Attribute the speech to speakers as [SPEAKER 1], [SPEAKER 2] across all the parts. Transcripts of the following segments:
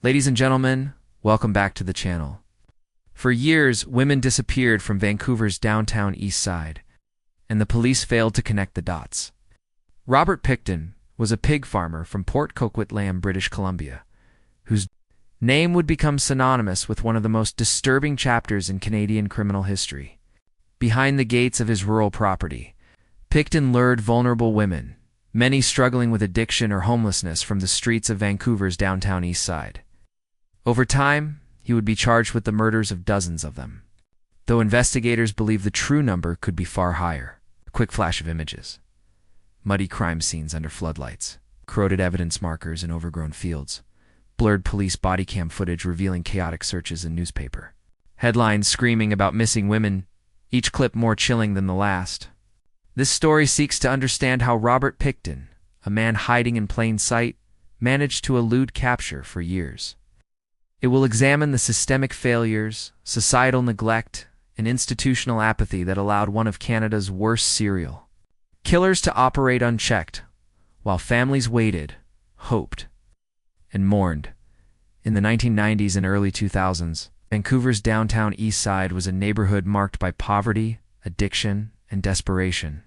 [SPEAKER 1] Ladies and gentlemen, welcome back to the channel. For years, women disappeared from Vancouver's downtown Eastside, and the police failed to connect the dots. Robert Pickton was a pig farmer from Port Coquitlam, British Columbia, whose name would become synonymous with one of the most disturbing chapters in Canadian criminal history. Behind the gates of his rural property, Pickton lured vulnerable women, many struggling with addiction or homelessness, from the streets of Vancouver's downtown Eastside. Over time, he would be charged with the murders of dozens of them, though investigators believe the true number could be far higher. A quick flash of images. Muddy crime scenes under floodlights, corroded evidence markers in overgrown fields, blurred police body cam footage revealing chaotic searches in newspaper. Headlines screaming about missing women, each clip more chilling than the last. This story seeks to understand how Robert Pickton, a man hiding in plain sight, managed to elude capture for years. It will examine the systemic failures, societal neglect, and institutional apathy that allowed one of Canada's worst serial killers to operate unchecked, while families waited, hoped, and mourned. In the 1990s and early 2000s, Vancouver's downtown Eastside was a neighborhood marked by poverty, addiction, and desperation.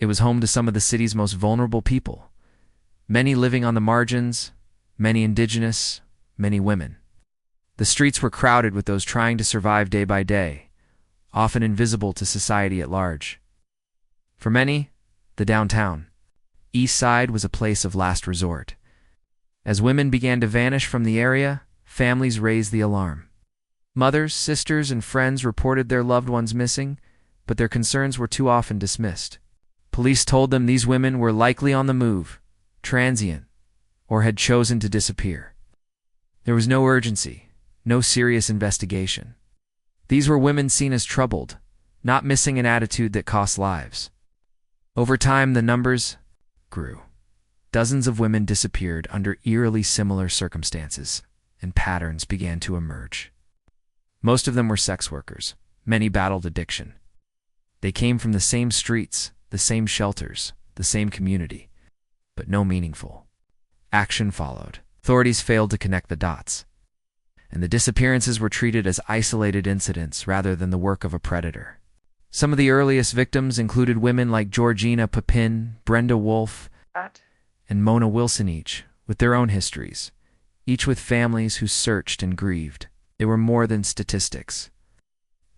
[SPEAKER 1] It was home to some of the city's most vulnerable people, many living on the margins, many Indigenous, many women. The streets were crowded with those trying to survive day by day, often invisible to society at large. For many, the downtown Eastside was a place of last resort. As women began to vanish from the area, families raised the alarm. Mothers, sisters, and friends reported their loved ones missing, but their concerns were too often dismissed. Police told them these women were likely on the move, transient, or had chosen to disappear. There was no urgency, no serious investigation. These were women seen as troubled, not missing an attitude that cost lives. Over time, the numbers grew. Dozens of women disappeared under eerily similar circumstances, and patterns began to emerge. Most of them were sex workers. Many battled addiction. They came from the same streets, the same shelters, the same community, but no meaningful action followed. Authorities failed to connect the dots, and the disappearances were treated as isolated incidents rather than the work of a predator. Some of the earliest victims included women like Georgina Papin, Brenda Wolfe, and Mona Wilson, each with their own histories, each with families who searched and grieved. They were more than statistics.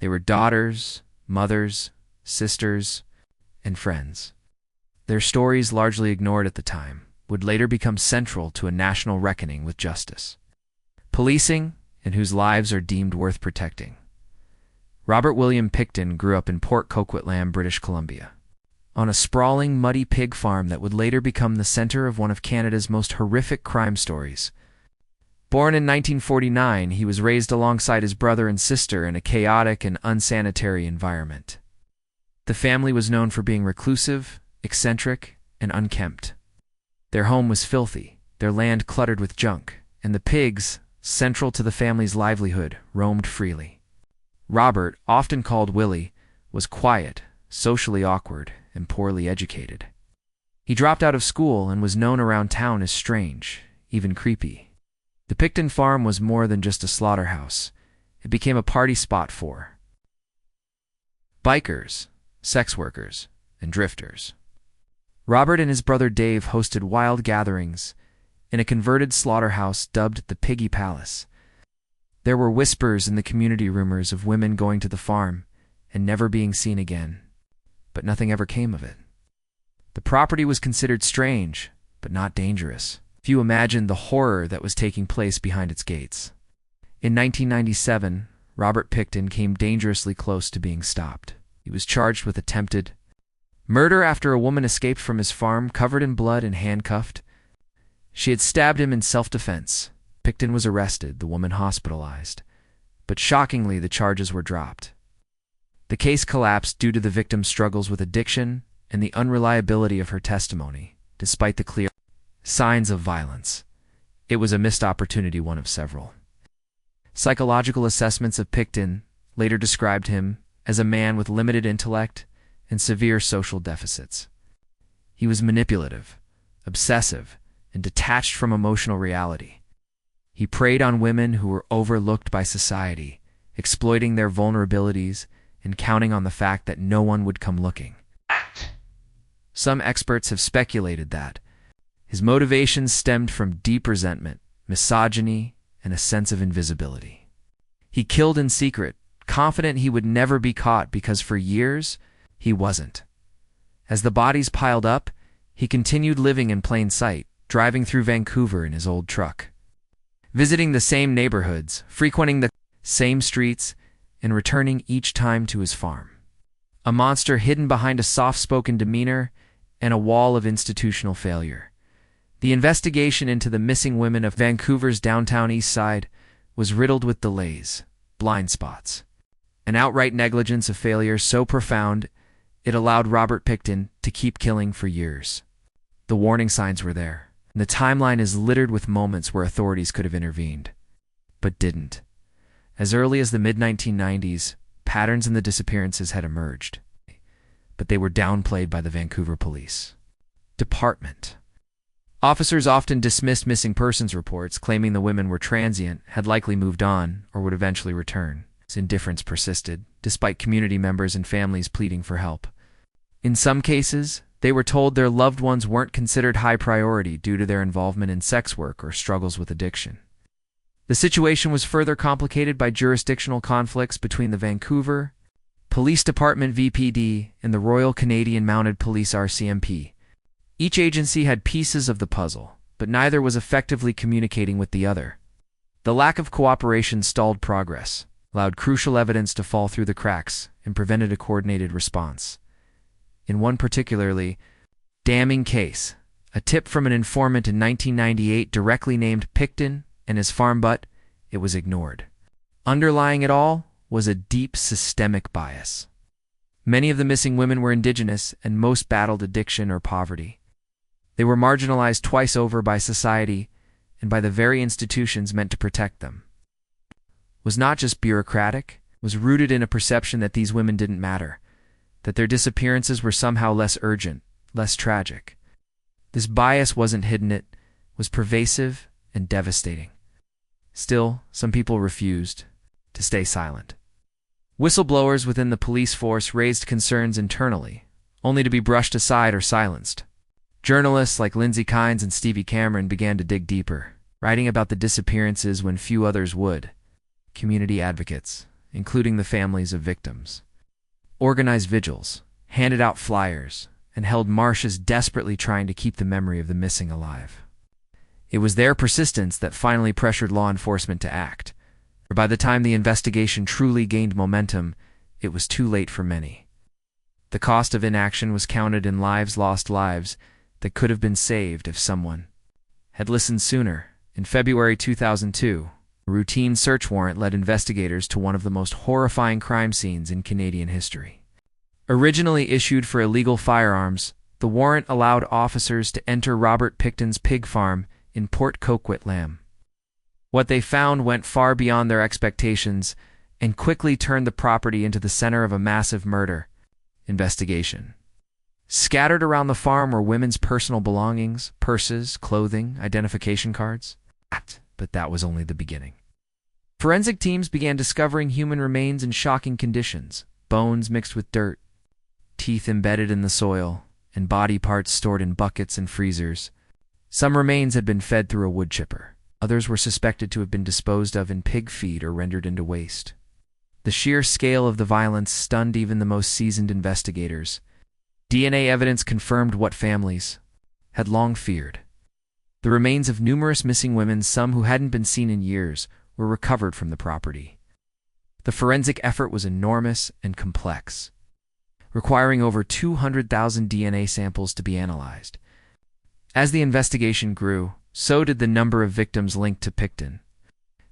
[SPEAKER 1] They were daughters, mothers, sisters, and friends. Their stories, largely ignored at the time, would later become central to a national reckoning with justice. Policing, and whose lives are deemed worth protecting. Robert William Pickton grew up in Port Coquitlam, British Columbia, on a sprawling, muddy pig farm that would later become the center of one of Canada's most horrific crime stories. Born in 1949, he was raised alongside his brother and sister in a chaotic and unsanitary environment. The family was known for being reclusive, eccentric, and unkempt. Their home was filthy, their land cluttered with junk, and the pigs, central to the family's livelihood, roamed freely. Robert, often called Willie, was quiet, socially awkward, and poorly educated. He dropped out of school and was known around town as strange, even creepy. The Pickton farm was more than just a slaughterhouse. It became a party spot for bikers, sex workers, and drifters. Robert and his brother Dave hosted wild gatherings in a converted slaughterhouse dubbed the Piggy Palace. There were whispers in the community, rumors of women going to the farm and never being seen again, but nothing ever came of it. The property was considered strange, but not dangerous. Few imagined the horror that was taking place behind its gates. In 1997, Robert Pickton came dangerously close to being stopped. He was charged with attempted murder after a woman escaped from his farm covered in blood and handcuffed. She had stabbed him in self-defense. Pickton was arrested, the woman hospitalized, but shockingly the charges were dropped. The case collapsed due to the victim's struggles with addiction and the unreliability of her testimony, despite the clear signs of violence. It was a missed opportunity, one of several. Psychological assessments of Pickton later described him as a man with limited intellect and severe social deficits. He was manipulative, obsessive, and detached from emotional reality. He preyed on women who were overlooked by society, exploiting their vulnerabilities and counting on the fact that no one would come looking. Some experts have speculated that his motivations stemmed from deep resentment, misogyny, and a sense of invisibility. He killed in secret, confident he would never be caught because for years, he wasn't. As the bodies piled up, he continued living in plain sight, driving through Vancouver in his old truck, visiting the same neighborhoods, frequenting the same streets, and returning each time to his farm. A monster hidden behind a soft-spoken demeanor and a wall of institutional failure. The investigation into the missing women of Vancouver's downtown Eastside was riddled with delays, blind spots, and outright negligence of failure so profound it allowed Robert Pickton to keep killing for years. The warning signs were there, and the timeline is littered with moments where authorities could have intervened, but didn't. As early as the mid-1990s, patterns in the disappearances had emerged, but they were downplayed by the Vancouver Police Department. Officers often dismissed missing persons reports, claiming the women were transient, had likely moved on, or would eventually return. Indifference persisted, despite community members and families pleading for help. In some cases, they were told their loved ones weren't considered high priority due to their involvement in sex work or struggles with addiction. The situation was further complicated by jurisdictional conflicts between the Vancouver Police Department (VPD) and the Royal Canadian Mounted Police (RCMP). Each agency had pieces of the puzzle, but neither was effectively communicating with the other. The lack of cooperation stalled progress, allowed crucial evidence to fall through the cracks, and prevented a coordinated response. In one particularly damning case, a tip from an informant in 1998 directly named Pickton and his farm, but it was ignored. Underlying it all was a deep systemic bias. Many of the missing women were Indigenous, and most battled addiction or poverty. They were marginalized twice over by society and by the very institutions meant to protect them. Was not just bureaucratic, was rooted in a perception that these women didn't matter, that their disappearances were somehow less urgent, less tragic. This bias wasn't hidden, it was pervasive and devastating. Still, some people refused to stay silent. Whistleblowers within the police force raised concerns internally, only to be brushed aside or silenced. Journalists like Lindsay Kynes and Stevie Cameron began to dig deeper, writing about the disappearances when few others would. Community advocates, including the families of victims, organized vigils, handed out flyers, and held marches desperately trying to keep the memory of the missing alive. It was their persistence that finally pressured law enforcement to act. For by the time the investigation truly gained momentum, it was too late for many. The cost of inaction was counted in lost lives that could have been saved if someone had listened sooner. In February 2002, a routine search warrant led investigators to one of the most horrifying crime scenes in Canadian history. Originally issued for illegal firearms, the warrant allowed officers to enter Robert Pickton's pig farm in Port Coquitlam. What they found went far beyond their expectations and quickly turned the property into the center of a massive murder investigation. Scattered around the farm were women's personal belongings, purses, clothing, identification cards. But that was only the beginning. Forensic teams began discovering human remains in shocking conditions, bones mixed with dirt, teeth embedded in the soil, and body parts stored in buckets and freezers. Some remains had been fed through a wood chipper. Others were suspected to have been disposed of in pig feed or rendered into waste. The sheer scale of the violence stunned even the most seasoned investigators. DNA evidence confirmed what families had long feared. The remains of numerous missing women, some who hadn't been seen in years, were recovered from the property. The forensic effort was enormous and complex, requiring over 200,000 DNA samples to be analyzed. As the investigation grew, so did the number of victims linked to Pickton.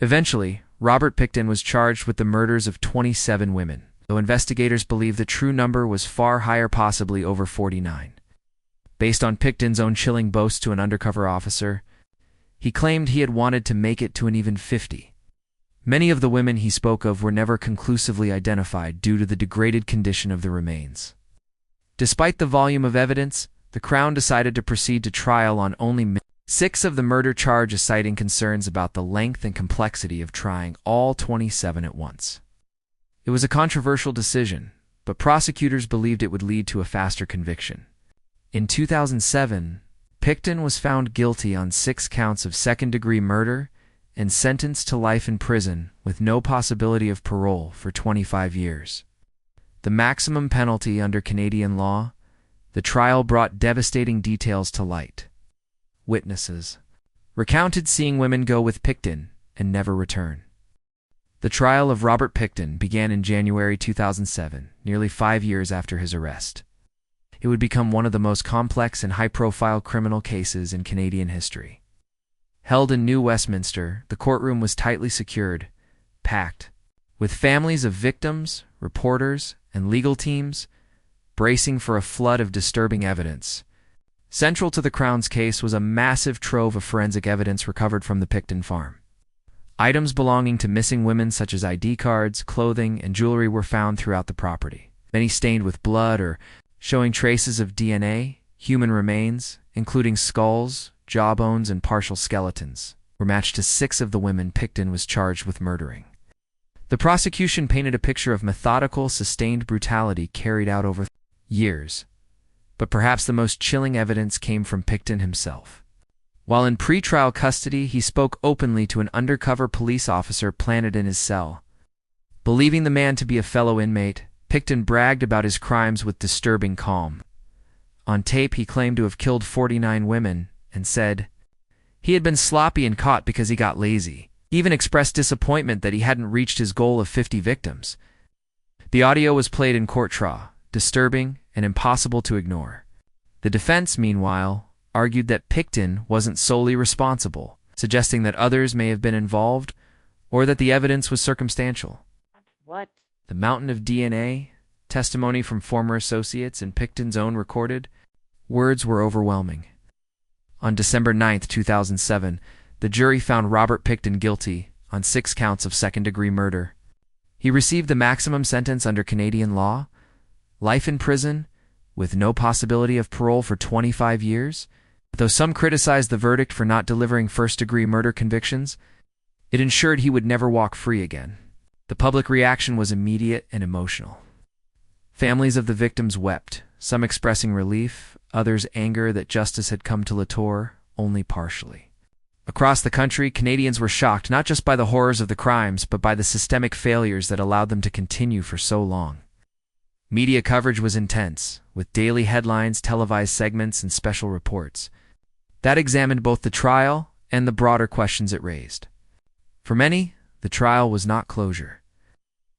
[SPEAKER 1] Eventually, Robert Pickton was charged with the murders of 27 women, though investigators believe the true number was far higher, possibly over 49. Based on Pickton's own chilling boast to an undercover officer, he claimed he had wanted to make it to an even 50. Many of the women he spoke of were never conclusively identified due to the degraded condition of the remains. Despite the volume of evidence, the Crown decided to proceed to trial on only 6 of the murder charges citing concerns about the length and complexity of trying all 27 at once. It was a controversial decision, but prosecutors believed it would lead to a faster conviction. In 2007, Pickton was found guilty on 6 counts of second-degree murder and sentenced to life in prison with no possibility of parole for 25 years. The maximum penalty under Canadian law, the trial brought devastating details to light. Witnesses recounted seeing women go with Pickton and never return. The trial of Robert Pickton began in January 2007, nearly 5 years after his arrest. It would become one of the most complex and high-profile criminal cases in Canadian history. Held in New Westminster, the courtroom was tightly secured, packed, with families of victims, reporters, and legal teams bracing for a flood of disturbing evidence. Central to the Crown's case was a massive trove of forensic evidence recovered from the Pickton farm. Items belonging to missing women such as ID cards, clothing, and jewelry were found throughout the property, many stained with blood or showing traces of DNA. Human remains, including skulls, jawbones, and partial skeletons, were matched to 6 of the women Pickton was charged with murdering. The prosecution painted a picture of methodical, sustained brutality carried out over years. But perhaps the most chilling evidence came from Pickton himself. While in pretrial custody, he spoke openly to an undercover police officer planted in his cell. Believing the man to be a fellow inmate, Pickton bragged about his crimes with disturbing calm. On tape, he claimed to have killed 49 women and said he had been sloppy and caught because he got lazy. He even expressed disappointment that he hadn't reached his goal of 50 victims. The audio was played in court trial, disturbing and impossible to ignore. The defense, meanwhile, argued that Pickton wasn't solely responsible, suggesting that others may have been involved or that the evidence was circumstantial.
[SPEAKER 2] What?
[SPEAKER 1] The mountain of DNA, testimony from former associates, and Pickton's own recorded words were overwhelming. On December 9, 2007, the jury found Robert Pickton guilty on 6 counts of second-degree murder. He received the maximum sentence under Canadian law, life in prison, with no possibility of parole for 25 years. Though some criticized the verdict for not delivering first-degree murder convictions, it ensured he would never walk free again. The public reaction was immediate and emotional. Families of the victims wept, some expressing relief, others anger that justice had come to Latour only partially. Across the country, Canadians were shocked not just by the horrors of the crimes, but by the systemic failures that allowed them to continue for so long. Media coverage was intense, with daily headlines, televised segments, and special reports that examined both the trial and the broader questions it raised. For many, the trial was not closure,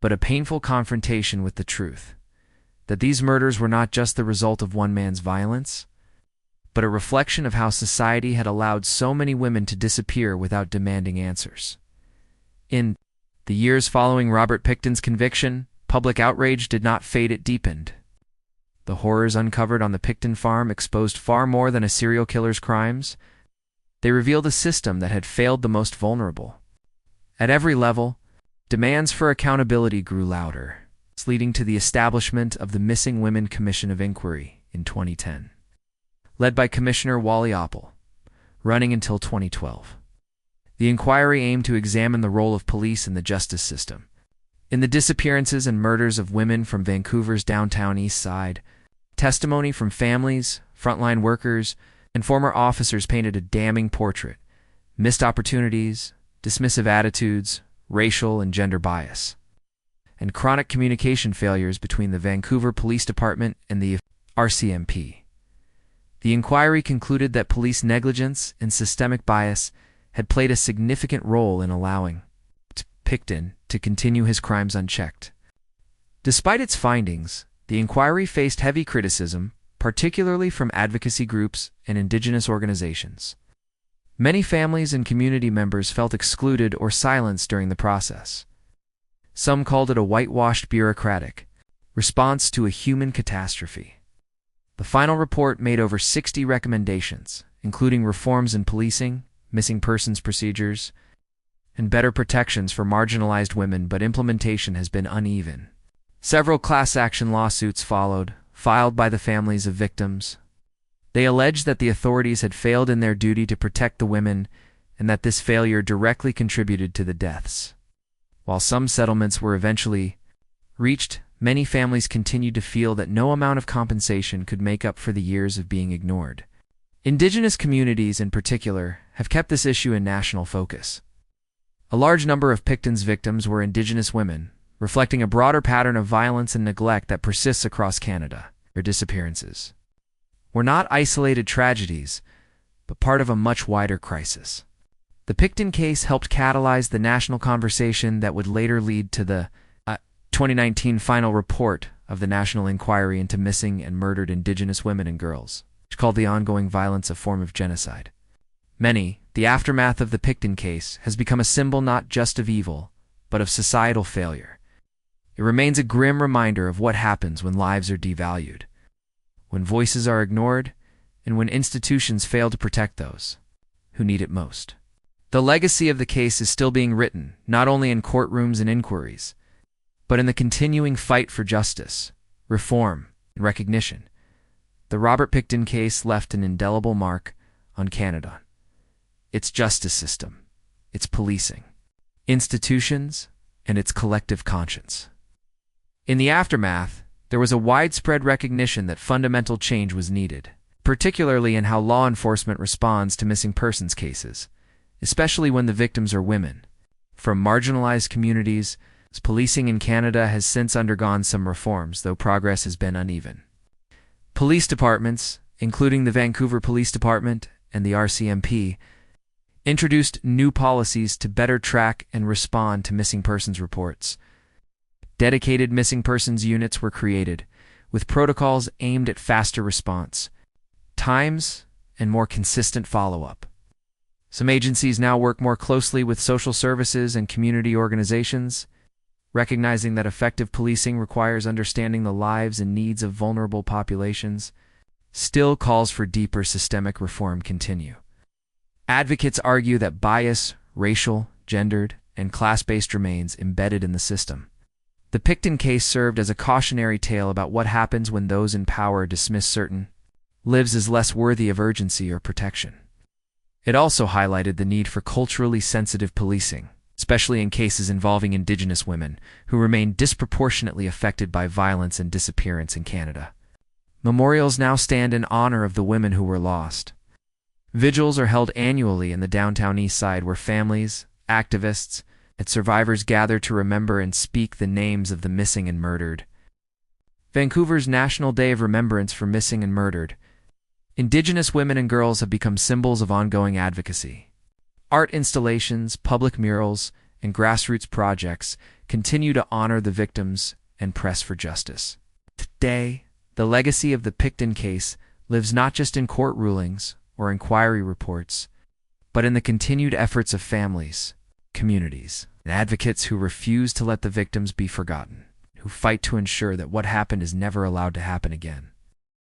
[SPEAKER 1] but a painful confrontation with the truth, that these murders were not just the result of one man's violence, but a reflection of how society had allowed so many women to disappear without demanding answers. In the years following Robert Pickton's conviction, public outrage did not fade, it deepened. The horrors uncovered on the Pickton farm exposed far more than a serial killer's crimes. They revealed a system that had failed the most vulnerable. At every level, demands for accountability grew louder, leading to the establishment of the Missing Women Commission of Inquiry in 2010. Led by Commissioner Wally Oppel, running until 2012. The inquiry aimed to examine the role of police in the justice system. In the disappearances and murders of women from Vancouver's downtown Eastside, testimony from families, frontline workers, and former officers painted a damning portrait. Missed opportunities, dismissive attitudes, racial and gender bias, and chronic communication failures between the Vancouver Police Department and the RCMP. The inquiry concluded that police negligence and systemic bias had played a significant role in allowing Pickton to continue his crimes unchecked. Despite its findings, the inquiry faced heavy criticism, particularly from advocacy groups and Indigenous organizations. Many families and community members felt excluded or silenced during the process. Some called it a whitewashed bureaucratic response to a human catastrophe. The final report made over 60 recommendations, including reforms in policing, missing persons procedures, and better protections for marginalized women, but implementation has been uneven. Several class action lawsuits followed, filed by the families of victims. They alleged that the authorities had failed in their duty to protect the women and that this failure directly contributed to the deaths. While some settlements were eventually reached, many families continued to feel that no amount of compensation could make up for the years of being ignored. Indigenous communities, in particular, have kept this issue in national focus. A large number of Pickton's victims were Indigenous women, reflecting a broader pattern of violence and neglect that persists across Canada. Their disappearances were not isolated tragedies, but part of a much wider crisis. The Pickton case helped catalyze the national conversation that would later lead to the 2019 final report of the National Inquiry into Missing and Murdered Indigenous Women and Girls, which called the ongoing violence a form of genocide. The aftermath of the Pickton case has become a symbol not just of evil, but of societal failure. It remains a grim reminder of what happens when lives are devalued, when voices are ignored, and when institutions fail to protect those who need it most. The legacy of the case is still being written, not only in courtrooms and inquiries, but in the continuing fight for justice, reform, and recognition. The Robert Pickton case left an indelible mark on Canada, its justice system, its policing, institutions, and its collective conscience. In the aftermath, there was a widespread recognition that fundamental change was needed, particularly in how law enforcement responds to missing persons cases, especially when the victims are women. From marginalized communities, policing in Canada has since undergone some reforms, though progress has been uneven. Police departments, including the Vancouver Police Department and the RCMP, introduced new policies to better track and respond to missing persons reports. Dedicated missing persons units were created, with protocols aimed at faster response times and more consistent follow-up. Some agencies now work more closely with social services and community organizations, recognizing that effective policing requires understanding the lives and needs of vulnerable populations. Still, calls for deeper systemic reform continue. Advocates argue that bias, racial, gendered, and class-based remains embedded in the system. The Pickton case served as a cautionary tale about what happens when those in power dismiss certain lives as less worthy of urgency or protection. It also highlighted the need for culturally sensitive policing, especially in cases involving Indigenous women, who remain disproportionately affected by violence and disappearance in Canada. Memorials now stand in honor of the women who were lost. Vigils are held annually in the downtown Eastside, where families, activists, and survivors gather to remember and speak the names of the missing and murdered. Vancouver's National Day of Remembrance for Missing and Murdered Indigenous women and girls have become symbols of ongoing advocacy. Art installations, public murals, and grassroots projects continue to honor the victims and press for justice. Today, the legacy of the Pickton case lives not just in court rulings or inquiry reports, but in the continued efforts of families, communities, and advocates who refuse to let the victims be forgotten, who fight to ensure that what happened is never allowed to happen again.